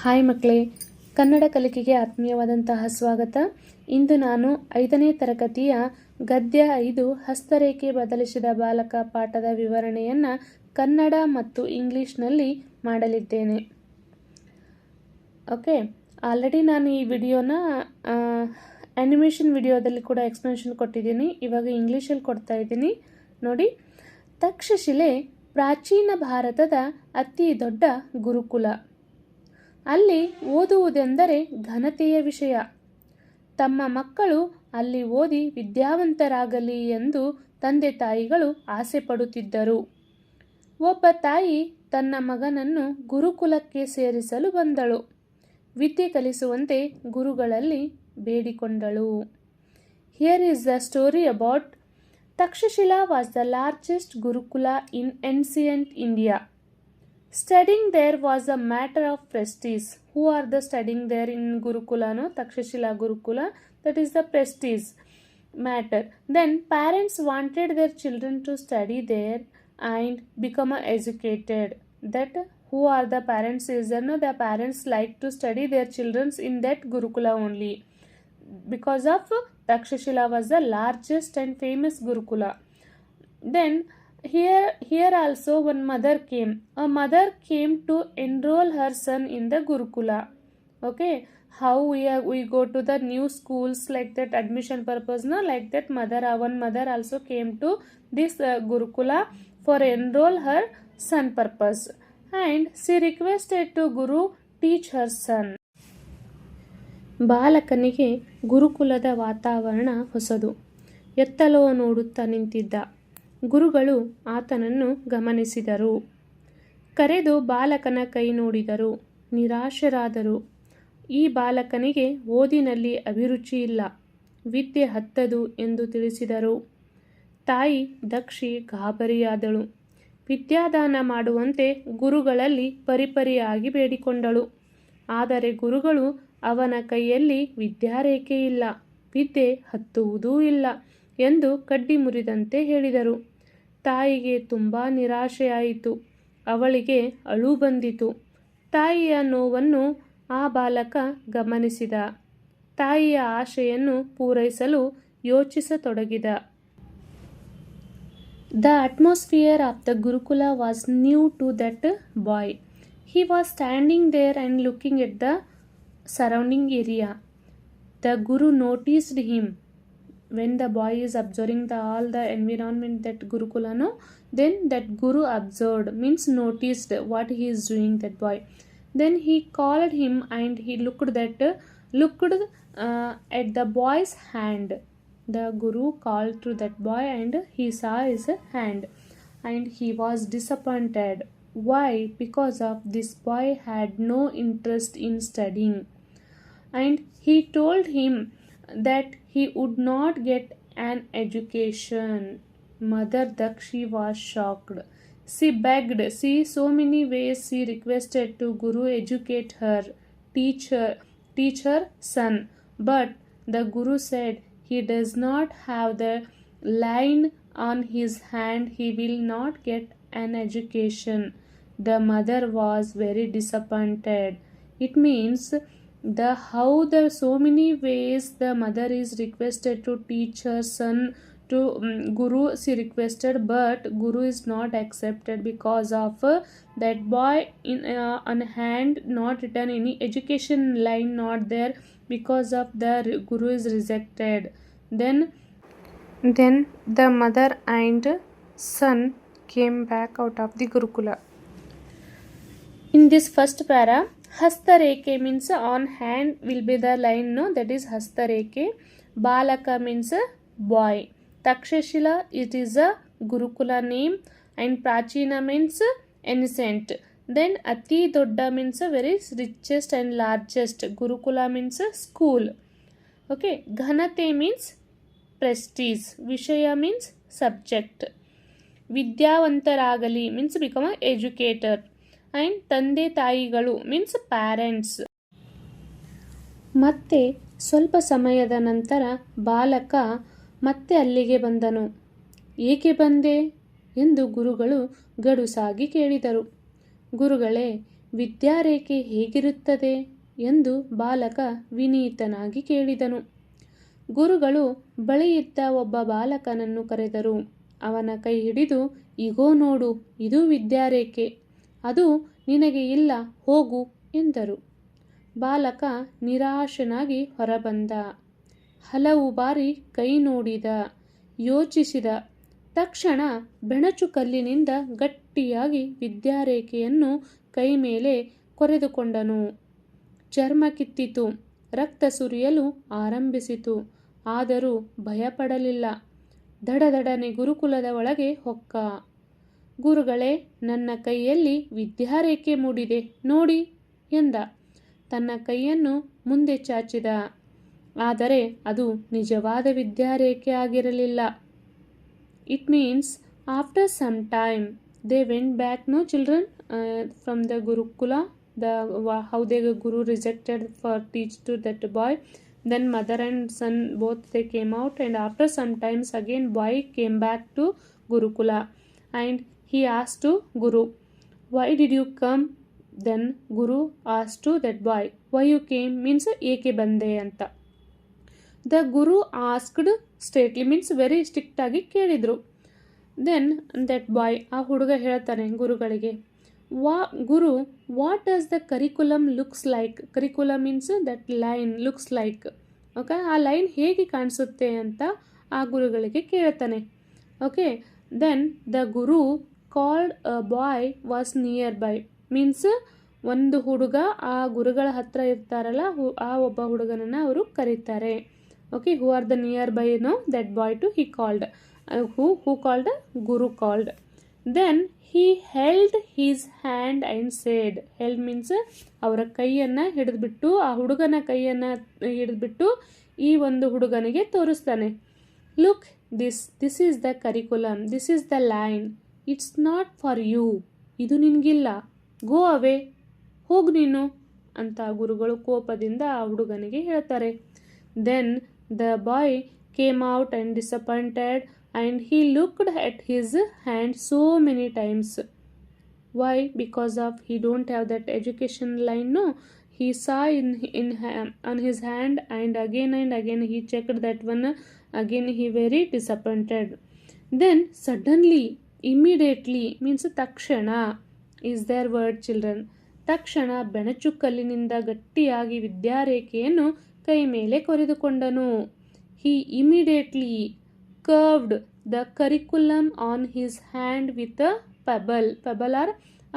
Hi ಮಕ್ಕಳೇ, ಕನ್ನಡ ಕಲಿಕೆಗೆ ಆತ್ಮೀಯವಾದಂತಹ ಸ್ವಾಗತ. ಇಂದು ನಾನು 5ನೇ ತರಗತಿಯ ಗದ್ಯ 5 ಹಸ್ತರೇಖೆ ಬದಲಿಸಿದ ಬಾಲಕ ಪಾಠದ ವಿವರಣೆಯನ್ನು ಕನ್ನಡ ಮತ್ತು ಇಂಗ್ಲೀಷ್ನಲ್ಲಿ ಮಾಡಲಿದ್ದೇನೆ. ಓಕೆ, ಆಲ್ರೆಡಿ ನಾನು ಈ ವಿಡಿಯೋನ ಆ್ಯನಿಮೇಷನ್ ವಿಡಿಯೋದಲ್ಲಿ ಕೂಡ ಎಕ್ಸ್ಪ್ಲನೇಷನ್ ಕೊಟ್ಟಿದ್ದೀನಿ. ಇವಾಗ ಇಂಗ್ಲೀಷಲ್ಲಿ ಕೊಡ್ತಾ ಇದ್ದೀನಿ ನೋಡಿ. ತಕ್ಷಶಿಲೆ ಪ್ರಾಚೀನ ಭಾರತದ ಅತಿ ದೊಡ್ಡ ಗುರುಕುಲ. ಅಲ್ಲಿ ಓದುವುದೆಂದರೆ ಘನತೆಯ ವಿಷಯ. ತಮ್ಮ ಮಕ್ಕಳು ಅಲ್ಲಿ ಓದಿ ವಿದ್ಯಾವಂತರಾಗಲಿ ಎಂದು ತಂದೆ ತಾಯಿಗಳು ಆಸೆ ಪಡುತ್ತಿದ್ದರು. ಒಬ್ಬ ತಾಯಿ ತನ್ನ ಮಗನನ್ನು ಗುರುಕುಲಕ್ಕೆ ಸೇರಿಸಲು ಬಂದಳು. ವಿದ್ಯೆ ಕಲಿಸುವಂತೆ ಗುರುಗಳಲ್ಲಿ ಬೇಡಿಕೊಂಡಳು. Here is the story about Takshashila was the largest Gurukula in ancient India. Studying there was a matter of prestige. Who are the studying there in Gurukula? No, Takshashila Gurukula. That is the prestige matter. Then parents wanted their children to study there and become educated. That who are the parents is there? No, the parents like to study their children in that Gurukula only. Because of Takshashila was the largest and famous Gurukula. Then here also one mother came. A mother came to enroll her son in the Gurukula. Okay, how we go to the new schools like that admission purpose, no, like that one mother also came to this Gurukula for enroll her son purpose, and she requested to Guru teach her son. ಬಾಲಕನಿಗೆ ಗುರುಕುಲದ ವಾತಾವರಣ ಹೊಸದು. ಎತ್ತಲೋ ನೋಡುತ್ತಾ ನಿಂತಿದ್ದ. ಗುರುಗಳು ಆತನನ್ನು ಗಮನಿಸಿದರು. ಕರೆದು ಬಾಲಕನ ಕೈ ನೋಡಿದರು. ನಿರಾಶರಾದರು. ಈ ಬಾಲಕನಿಗೆ ಓದಿನಲ್ಲಿ ಅಭಿರುಚಿ ಇಲ್ಲ, ವಿದ್ಯೆ ಹತ್ತದು ಎಂದು ತಿಳಿಸಿದರು. ತಾಯಿ ದಕ್ಷಿ ಗಾಬರಿಯಾದಳು. ವಿದ್ಯಾದಾನ ಮಾಡುವಂತೆ ಗುರುಗಳಲ್ಲಿ ಪರಿಪರಿಯಾಗಿ ಬೇಡಿಕೊಂಡಳು. ಆದರೆ ಗುರುಗಳು ಅವನ ಕೈಯಲ್ಲಿ ವಿದ್ಯಾರೇಖೆ ಇಲ್ಲ, ವಿದ್ಯೆ ಹತ್ತುವುದೂ ಇಲ್ಲ ಎಂದು ಕಡ್ಡಿ ಮುರಿದಂತೆ ಹೇಳಿದರು. ತಾಯಿಗೆ ತುಂಬ ನಿರಾಶೆಯಾಯಿತು. ಅವಳಿಗೆ ಅಳು ಬಂದಿತು. ತಾಯಿಯ ನೋವನ್ನು ಆ ಬಾಲಕ ಗಮನಿಸಿದ. ತಾಯಿಯ ಆಶೆಯನ್ನು ಪೂರೈಸಲು ಯೋಚಿಸತೊಡಗಿದ. The atmosphere of the Gurukula was new to that boy. He was standing there and looking at the surrounding area. The Guru noticed him. When the boy is observing all the environment that Gurukula, no, then that Guru observed means noticed what he is doing, that boy. Then he called him and he looked at the boy's hand. The Guru called to that boy and he saw his hand, and he was disappointed. Why? Because of this boy had no interest in studying, and he told him that he would not get an education. Mother Dakshi was shocked. She begged. See, so many ways she requested to Guru educate her, teach her son. But the Guru said he does not have the line on his hand, he will not get an education. The mother was very disappointed. It means so many ways the mother is requested to teach her son to Guru she requested, but Guru is not accepted because of that boy in on hand not written any education line not there, because of the Guru is rejected. Then the mother and son came back out of the Gurukula. In this first para, Hastareke means on hand will be the line, no, that is Hastareke. Balaka means boy. Takshashila, it is a Gurukula name, and Prachina means ancient. Then Ati Dodda means very richest and largest. Gurukula means school. Okay, Ghanate means prestige. Vishaya means subject. Vidyavantaragali means become an educator. And ತಂದೆ ತಾಯಿಗಳು means parents. ಮತ್ತೆ ಸ್ವಲ್ಪ ಸಮಯದ ನಂತರ ಬಾಲಕ ಮತ್ತೆ ಅಲ್ಲಿಗೆ ಬಂದನು. ಏಕೆ ಬಂದೆ ಎಂದು ಗುರುಗಳು ಗಡುಸಾಗಿ ಕೇಳಿದರು. ಗುರುಗಳೇ, ವಿದ್ಯಾರೇಖೆ ಹೇಗಿರುತ್ತದೆ ಎಂದು ಬಾಲಕ ವಿನೀತನಾಗಿ ಕೇಳಿದನು. ಗುರುಗಳು ಬಳಿಯಿದ್ದ ಒಬ್ಬ ಬಾಲಕನನ್ನು ಕರೆದರು. ಅವನ ಕೈ ಹಿಡಿದು, ಇಗೋ ನೋಡು, ಇದು ವಿದ್ಯಾರೇಖೆ, ಅದು ನಿನಗೆ ಇಲ್ಲ, ಹೋಗು ಎಂದರು. ಬಾಲಕ ನಿರಾಶನಾಗಿ ಹೊರಬಂದ. ಹಲವು ಬಾರಿ ಕೈ ನೋಡಿದ, ಯೋಚಿಸಿದ. ತಕ್ಷಣ ಬೆಣಚು ಕಲ್ಲಿನಿಂದ ಗಟ್ಟಿಯಾಗಿ ವಿದ್ಯಾರೇಖೆಯನ್ನು ಕೈ ಮೇಲೆ ಕೊರೆದುಕೊಂಡನು. ಚರ್ಮ ಕಿತ್ತಿತು, ರಕ್ತ ಸುರಿಯಲು ಆರಂಭಿಸಿತು. ಆದರೂ ಭಯಪಡಲಿಲ್ಲ. ದಡದಡನೆ ಗುರುಕುಲದ ಒಳಗೆ ಹೊಕ್ಕ. ಗುರುಗಳೇ, ನನ್ನ ಕೈಯಲ್ಲಿ ವಿದ್ಯಾರೇಖೆ ಮೂಡಿದೆ ನೋಡಿ ಎಂದ. ತನ್ನ ಕೈಯನ್ನು ಮುಂದೆ ಚಾಚಿದ. ಆದರೆ ಅದು ನಿಜವಾದ ವಿದ್ಯಾರೇಖೆ ಆಗಿರಲಿಲ್ಲ. It means after some time they went back, no children, from the gurukul, how the guru rejected for teach to that boy. Then mother and son both they came out, and after some times again boy came back to Gurukula, and he asked to Guru, why did you come? Then Guru asked to that boy, why you came means ಏಕೆ ಬಂದೆ ಅಂತ. The Guru asked straightly means very strict ಆಗಿ ಕೇಳಿದ್ರು. Then that boy, ಆ ಹುಡುಗ ಹೇಳ್ತಾನೆ ಗುರುಗಳಿಗೆ, Guru, what does the curriculum looks like? Curriculum means that line looks like. Okay, ಆ ಲೈನ್ ಹೇಗೆ ಕಾಣಿಸುತ್ತೆ ಅಂತ ಆ ಗುರುಗಳಿಗೆ ಕೇಳ್ತಾನೆ. Okay, then the guru called a boy was nearby means ಒಂದು ಹುಡುಗ ಆ ಗುರುಗಳ ಹತ್ರ ಇರ್ತಾರಲ್ಲ, ಆ ಒಬ್ಬ ಹುಡುಗನನ್ನು ಅವರು ಕರೀತಾರೆ. Okay, who are the nearby no that boy to he called, who called guru called. Then he held his hand and said, held means ಅವರ ಕೈಯನ್ನು ಹಿಡಿದ್ಬಿಟ್ಟು, ಆ ಹುಡುಗನ ಕೈಯನ್ನು ಹಿಡಿದ್ಬಿಟ್ಟು ಈ ಒಂದು ಹುಡುಗನಿಗೆ ತೋರಿಸ್ತಾನೆ. Look, this is the curriculum, this is the line, it's not for you, ಇದು ನಿನಗಿಲ್ಲ, ಗೋ ಅವೇ, ಹೋಗು ನೀನು ಅಂತ ಗುರುಗಳು ಕೋಪದಿಂದ ಆ ಹುಡುಗನಿಗೆ ಹೇಳ್ತಾರೆ. Then the boy came out and disappointed, and he looked at his hand so many times. Why? Because of he don't have that education line, no. He saw on his hand, and again he checked that one. Again he very disappointed. Then suddenly, immediately means takshana is their word, children. ತಕ್ಷಣ ಬೆಣಚು ಕಲ್ಲಿನಿಂದ ಗಟ್ಟಿಯಾಗಿ ವಿದ್ಯಾರೇಖೆಯನ್ನು ಕೈ ಮೇಲೆ ಕೊರೆದುಕೊಂಡನು. He immediately curved the curriculum on his hand with a pebble. Pebble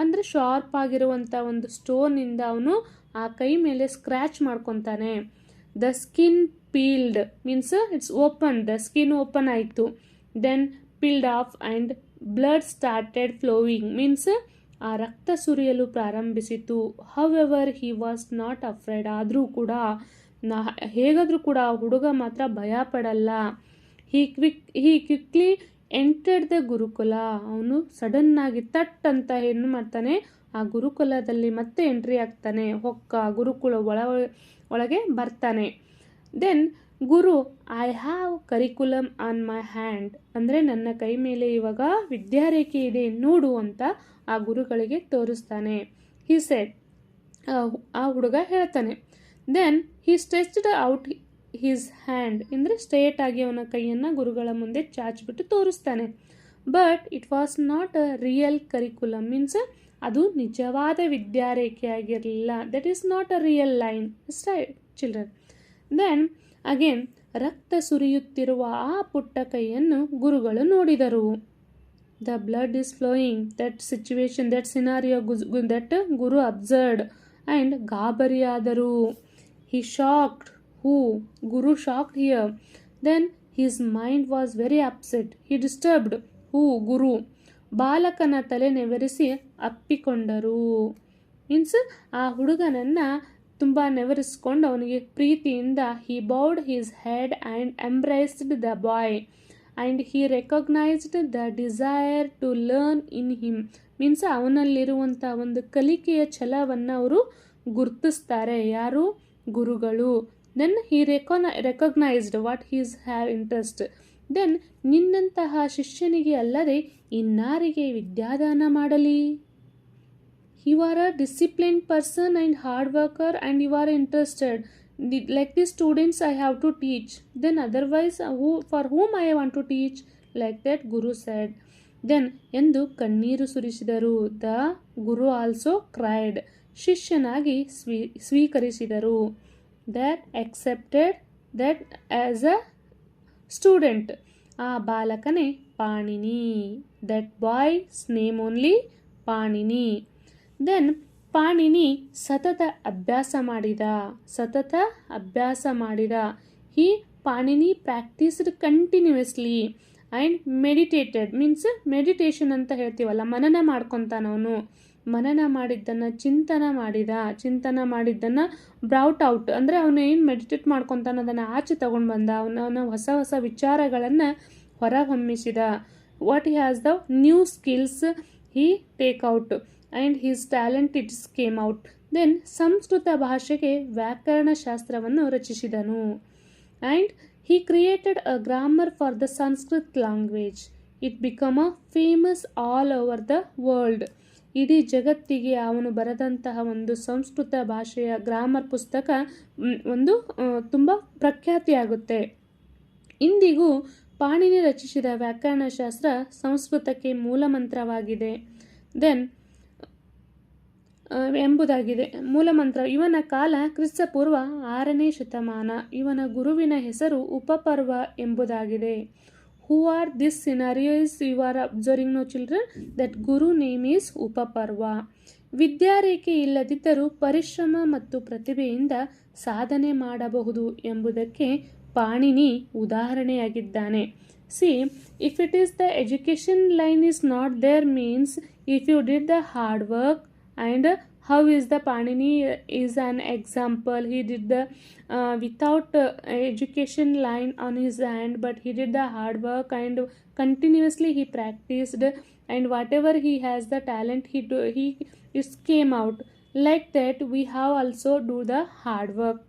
ಅಂದರೆ sharp ಆಗಿರುವಂಥ ಒಂದು ಸ್ಟೋನಿಂದ ಅವನು ಆ ಕೈ ಮೇಲೆ ಸ್ಕ್ರ್ಯಾಚ್ ಮಾಡ್ಕೊತಾನೆ. The skin peeled means it's open, the skin open ಆಯಿತು. Then peeled off and blood started flowing means ಆ ರಕ್ತ ಸುರಿಯಲು ಪ್ರಾರಂಭಿಸಿತು. However he was not afraid, ಆದರೂ ಕೂಡ ಹೇಗಾದರೂ ಕೂಡ ಆ ಹುಡುಗ ಮಾತ್ರ ಭಯ ಪಡಲ್ಲ. He quickly entered the ಗುರುಕುಲ. ಅವನು ಸಡನ್ನಾಗಿ ತಟ್ ಅಂತ ಏನು ಮಾಡ್ತಾನೆ, ಆ ಗುರುಕುಲದಲ್ಲಿ ಮತ್ತೆ ಎಂಟ್ರಿ ಆಗ್ತಾನೆ, ಹೊಕ್ಕ ಗುರುಕುಲ ಒಳಗೆ ಬರ್ತಾನೆ. Then guru, I have curriculum on my hand, ಅಂದರೆ ನನ್ನ ಕೈ ಮೇಲೆ ಇವಾಗ ವಿದ್ಯಾರೇಖೆ ಇದೆ ನೋಡು ಅಂತ ಆ ಗುರುಗಳಿಗೆ ತೋರಿಸ್ತಾನೆ. ಹಿ ಸೆಡ್, ಆ ಹುಡುಗ ಹೇಳ್ತಾನೆ. Then he stretched out his hand, ಅಂದರೆ ಸ್ಟ್ರೇಟ್ ಆಗಿ ಅವನ ಕೈಯನ್ನು ಗುರುಗಳ ಮುಂದೆ ಚಾಚಿಬಿಟ್ಟು ತೋರಿಸ್ತಾನೆ. But it was not a real curriculum means ಅದು ನಿಜವಾದ ವಿದ್ಯಾರೇಖೆ ಆಗಿರಲಿಲ್ಲ. That is not a real line, children. Then again ರಕ್ತ ಸುರಿಯುತ್ತಿರುವ ಆ ಪುಟ್ಟ ಕೈಯನ್ನು ಗುರುಗಳು ನೋಡಿದರು. The blood is flowing, that situation, that scenario that guru observed and ಗಾಬರಿಯಾದರು. He shocked. Who? Guru shocked here. Then his mind was very upset. He disturbed. Who? Guru. ಬಾಲಕನ ತಲೆ ನೆವರಿಸಿ ಅಪ್ಪಿಕೊಂಡರು ಮೀನ್ಸ್ ಆ ಹುಡುಗನನ್ನು ತುಂಬ ನೆವರಿಸ್ಕೊಂಡು ಅವನಿಗೆ ಪ್ರೀತಿಯಿಂದ he bowed his head and embraced the boy, and he recognized the desire to learn in him means ಅವನಲ್ಲಿರುವಂಥ ಒಂದು ಕಲಿಕೆಯ ಛಲವನ್ನು ಅವರು ಗುರುತಿಸ್ತಾರೆ. ಯಾರು? ಗುರುಗಳು. Then he recognized what his have interest. Then ನಿನ್ನಂತಹ ಶಿಷ್ಯನಿಗೆ ಅಲ್ಲದೆ ಇನ್ನಾರಿಗೆ ವಿದ್ಯಾದಾನ ಮಾಡಲಿ? you are a disciplined person and hard worker and you are interested. Like the students I have to teach, then otherwise for whom I want to teach, like that Guru said. Then ಎಂದು ಕಣ್ಣೀರು ಸುರಿಸಿದರು. The guru also cried. ಶಿಷ್ಯನಾಗಿ ಸ್ವೀಕರಿಸಿದರು. that accepted that as a student. ಆ ಬಾಲಕನೇ Panini. that boy's name only Panini. Then Panini ಸತತ ಅಭ್ಯಾಸ ಮಾಡಿದ. He Panini practised continuously and meditated. Means meditation ಅಂತ ಹೇಳ್ತೀವಲ್ಲ, ಮನನ ಮಾಡ್ಕೊತಾನವನು. ಮನನ ಮಾಡಿದ್ದನ್ನು ಚಿಂತನ ಮಾಡಿದ್ದನ್ನು ಬ್ರೌಟ್ ಔಟ್ ಅಂದರೆ ಅವನು ಏನು ಮೆಡಿಟೇಟ್ ಮಾಡ್ಕೊತಾನೆ ಅದನ್ನು ಆಚೆ ತಗೊಂಡು ಬಂದ. ಅವನ ಹೊಸ ಹೊಸ ವಿಚಾರಗಳನ್ನು ಹೊರಹೊಮ್ಮಿಸಿದ. What he has the new skills he take out and his talent it's came out. Then Sanskrit ಭಾಷೆಗೆ ವ್ಯಾಕರಣಶಾಸ್ತ್ರವನ್ನು ರಚಿಸಿದನು. And he created a grammar for the Sanskrit language. It became a famous all over the world. ಇಡೀ ಜಗತ್ತಿಗೆ ಅವನು ಬರೆದಂತಹ ಒಂದು ಸಂಸ್ಕೃತ ಭಾಷೆಯ grammar ಪುಸ್ತಕ ಒಂದು ತುಂಬ ಪ್ರಖ್ಯಾತಿಯಾಗುತ್ತೆ. ಇಂದಿಗೂ ಪಾಣಿನಿ ರಚಿಸಿದ ವ್ಯಾಕರಣಶಾಸ್ತ್ರ ಸಂಸ್ಕೃತಕ್ಕೆ ಮೂಲಮಂತ್ರವಾಗಿದೆ. ದೆನ್ ಎಂಬುದಾಗಿದೆ ಮೂಲಮಂತ್ರ. ಇವನ ಕಾಲ ಕ್ರಿಸ್ತಪೂರ್ವ 6ನೇ ಶತಮಾನ. ಇವನ ಗುರುವಿನ ಹೆಸರು ಉಪಪರ್ವ ಎಂಬುದಾಗಿದೆ. Who are this scenarios you are observing no children? That guru name is Upaparva. ವಿದ್ಯಾರೇಖೆ ಇಲ್ಲದಿದ್ದರೂ ಪರಿಶ್ರಮ ಮತ್ತು ಪ್ರತಿಭೆಯಿಂದ ಸಾಧನೆ ಮಾಡಬಹುದು ಎಂಬುದಕ್ಕೆ ಪಾಣಿನಿ ಉದಾಹರಣೆಯಾಗಿದ್ದಾನೆ. See, if it is the education line is not there means if you did the hard work. And how is the Panini is an example. He did the without education line on his hand, but he did the hard work and continuously he practiced, and whatever he has the talent he it came out. Like that we have also do the hard work.